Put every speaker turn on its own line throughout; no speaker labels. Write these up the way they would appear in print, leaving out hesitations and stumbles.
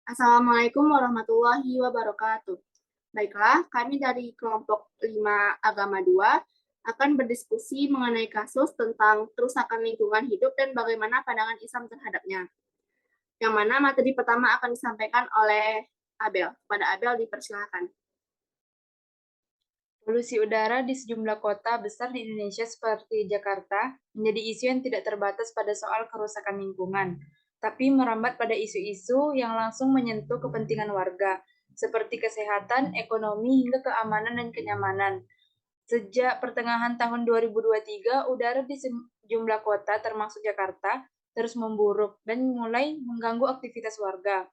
Assalamualaikum warahmatullahi wabarakatuh. Baiklah, kami dari kelompok 5 Agama 2 akan berdiskusi mengenai kasus tentang kerusakan lingkungan hidup dan bagaimana pandangan Islam terhadapnya. Yang mana materi pertama akan disampaikan oleh Abel. Kepada Abel dipersilakan.
Polusi udara di sejumlah kota besar di Indonesia seperti Jakarta menjadi isu yang tidak terbatas pada soal kerusakan lingkungan, tapi merambat pada isu-isu yang langsung menyentuh kepentingan warga, seperti kesehatan, ekonomi, hingga keamanan dan kenyamanan. Sejak pertengahan tahun 2023, udara di sejumlah kota termasuk Jakarta terus memburuk dan mulai mengganggu aktivitas warga.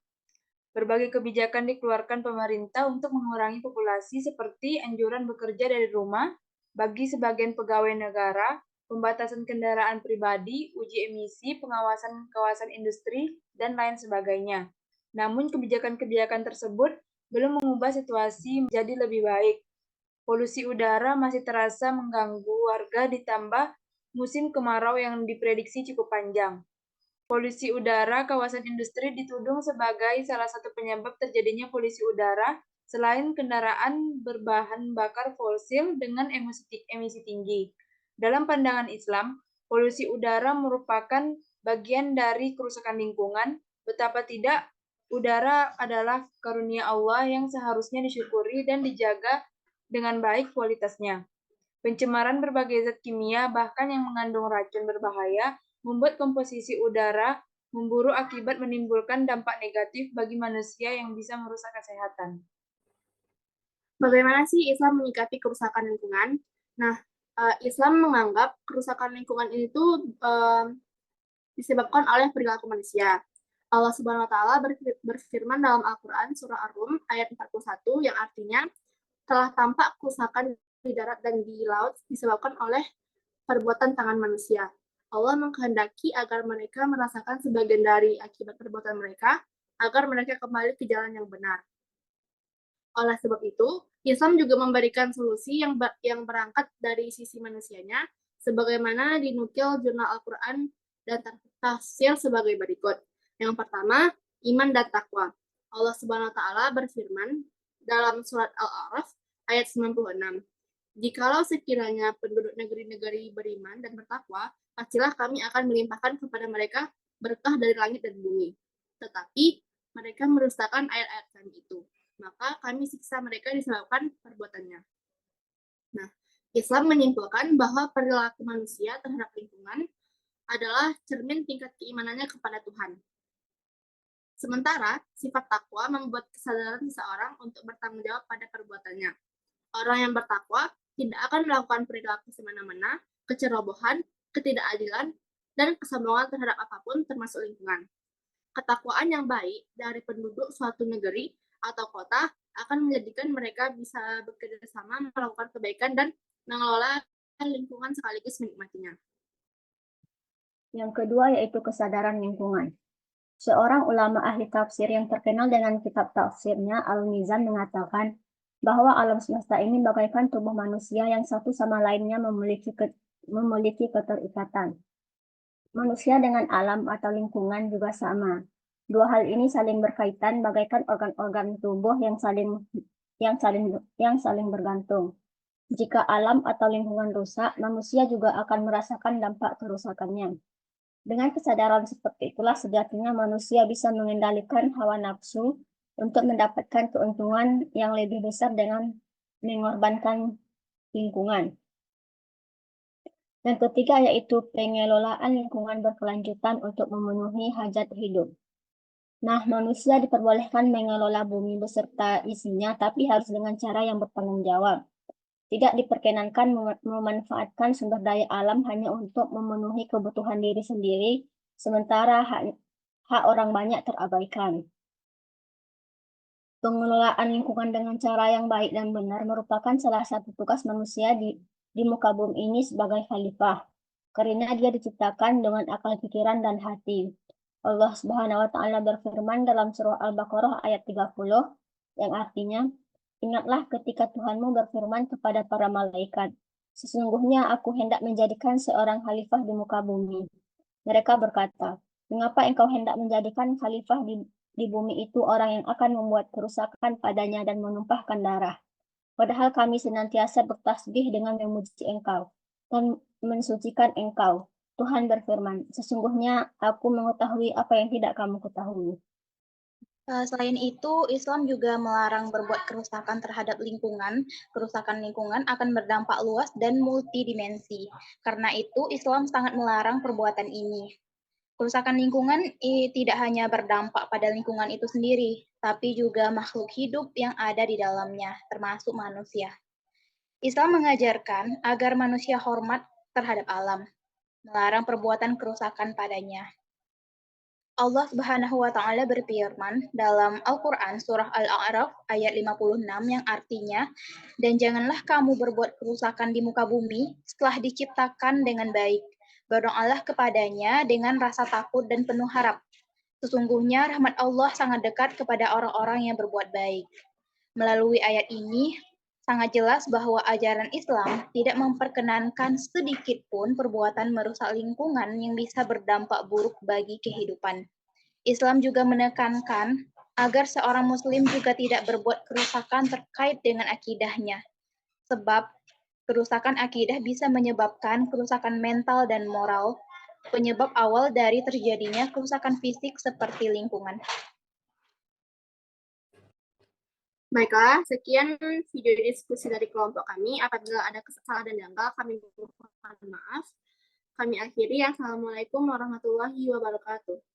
Berbagai kebijakan dikeluarkan pemerintah untuk mengurangi populasi seperti anjuran bekerja dari rumah bagi sebagian pegawai negara, pembatasan kendaraan pribadi, uji emisi, pengawasan kawasan industri, dan lain sebagainya. Namun kebijakan-kebijakan tersebut belum mengubah situasi menjadi lebih baik. Polusi udara masih terasa mengganggu warga ditambah musim kemarau yang diprediksi cukup panjang. Polusi udara kawasan industri dituding sebagai salah satu penyebab terjadinya polusi udara selain kendaraan berbahan bakar fosil dengan emisi tinggi. Dalam pandangan Islam, polusi udara merupakan bagian dari kerusakan lingkungan. Betapa tidak, udara adalah karunia Allah yang seharusnya disyukuri dan dijaga dengan baik kualitasnya. Pencemaran berbagai zat kimia, bahkan yang mengandung racun berbahaya, membuat komposisi udara memburuk akibat menimbulkan dampak negatif bagi manusia yang bisa merusak kesehatan.
Bagaimana sih Islam menyikapi kerusakan lingkungan? Nah, Islam menganggap kerusakan lingkungan ini tuh disebabkan oleh perilaku manusia. Allah Subhanahu wa taala berfirman dalam Al-Qur'an surah Ar-Rum ayat 41 yang artinya telah tampak kerusakan di darat dan di laut disebabkan oleh perbuatan tangan manusia. Allah menghendaki agar mereka merasakan sebagian dari akibat perbuatan mereka agar mereka kembali ke jalan yang benar. Oleh sebab itu, Islam juga memberikan solusi yang berangkat dari sisi manusianya, sebagaimana dinukil jurnal Al-Quran dan tafsir sebagai berikut. Yang pertama, iman dan takwa. Allah Subhanahu wa taala berfirman dalam surat Al-A'raf ayat 96. Jikalau sekiranya penduduk negeri-negeri beriman dan bertakwa, pastilah kami akan melimpahkan kepada mereka berkah dari langit dan bumi. Tetapi mereka merustakan ayat-ayat kami itu, maka kami siksa mereka disebabkan perbuatannya. Nah, Islam menyimpulkan bahwa perilaku manusia terhadap lingkungan adalah cermin tingkat keimanannya kepada Tuhan. Sementara, sifat takwa membuat kesadaran seseorang untuk bertanggung jawab pada perbuatannya. Orang yang bertakwa tidak akan melakukan perilaku semena-mena, kecerobohan, ketidakadilan, dan kesombongan terhadap apapun termasuk lingkungan. Ketakwaan yang baik dari penduduk suatu negeri atau kota akan menjadikan mereka bisa bekerja sama melakukan kebaikan dan mengelola lingkungan sekaligus menikmatinya.
Yang kedua yaitu kesadaran lingkungan. Seorang ulama ahli tafsir yang terkenal dengan kitab tafsirnya Al-Mizan mengatakan bahwa alam semesta ini bagaikan tubuh manusia yang satu sama lainnya memiliki keterikatan. Manusia dengan alam atau lingkungan juga sama. Dua hal ini saling berkaitan bagaikan organ-organ tubuh yang saling bergantung. Jika alam atau lingkungan rusak, manusia juga akan merasakan dampak kerusakannya. Dengan kesadaran seperti itulah sejatinya manusia bisa mengendalikan hawa nafsu untuk mendapatkan keuntungan yang lebih besar dengan mengorbankan lingkungan. Yang ketiga yaitu pengelolaan lingkungan berkelanjutan untuk memenuhi hajat hidup. Nah, manusia diperbolehkan mengelola bumi beserta isinya, tapi harus dengan cara yang bertanggung jawab. Tidak diperkenankan memanfaatkan sumber daya alam hanya untuk memenuhi kebutuhan diri sendiri, sementara hak orang banyak terabaikan. Pengelolaan lingkungan dengan cara yang baik dan benar merupakan salah satu tugas manusia di muka bumi ini sebagai khalifah, karena dia diciptakan dengan akal pikiran dan hati. Allah Subhanahu wa taala berfirman dalam surah Al-Baqarah ayat 30 yang artinya, ingatlah ketika Tuhanmu berfirman kepada para malaikat, sesungguhnya aku hendak menjadikan seorang khalifah di muka bumi. Mereka berkata, mengapa engkau hendak menjadikan khalifah di bumi itu orang yang akan membuat kerusakan padanya dan menumpahkan darah. Padahal kami senantiasa bertasbih dengan memuji Engkau dan mensucikan Engkau. Tuhan berfirman, sesungguhnya aku mengetahui apa yang tidak kamu ketahui.
Selain itu, Islam juga melarang berbuat kerusakan terhadap lingkungan. Kerusakan lingkungan akan berdampak luas dan multidimensi. Karena itu, Islam sangat melarang perbuatan ini. Kerusakan lingkungan tidak hanya berdampak pada lingkungan itu sendiri, tapi juga makhluk hidup yang ada di dalamnya, termasuk manusia. Islam mengajarkan agar manusia hormat terhadap alam, melarang perbuatan kerusakan padanya. Allah Subhanahu wa taala berfirman dalam Al-Qur'an surah Al-A'raf ayat 56 yang artinya, "Dan janganlah kamu berbuat kerusakan di muka bumi setelah diciptakan dengan baik. Berdoalah kepadanya dengan rasa takut dan penuh harap. Sesungguhnya rahmat Allah sangat dekat kepada orang-orang yang berbuat baik." Melalui ayat ini, sangat jelas bahwa ajaran Islam tidak memperkenankan sedikit pun perbuatan merusak lingkungan yang bisa berdampak buruk bagi kehidupan. Islam juga menekankan agar seorang muslim juga tidak berbuat kerusakan terkait dengan akidahnya, sebab kerusakan akidah bisa menyebabkan kerusakan mental dan moral, penyebab awal dari terjadinya kerusakan fisik seperti lingkungan.
Baiklah, sekian video diskusi dari kelompok kami. Apabila ada kesalahan dan janggal, kami mohon maaf. Kami akhiri. Assalamualaikum warahmatullahi wabarakatuh.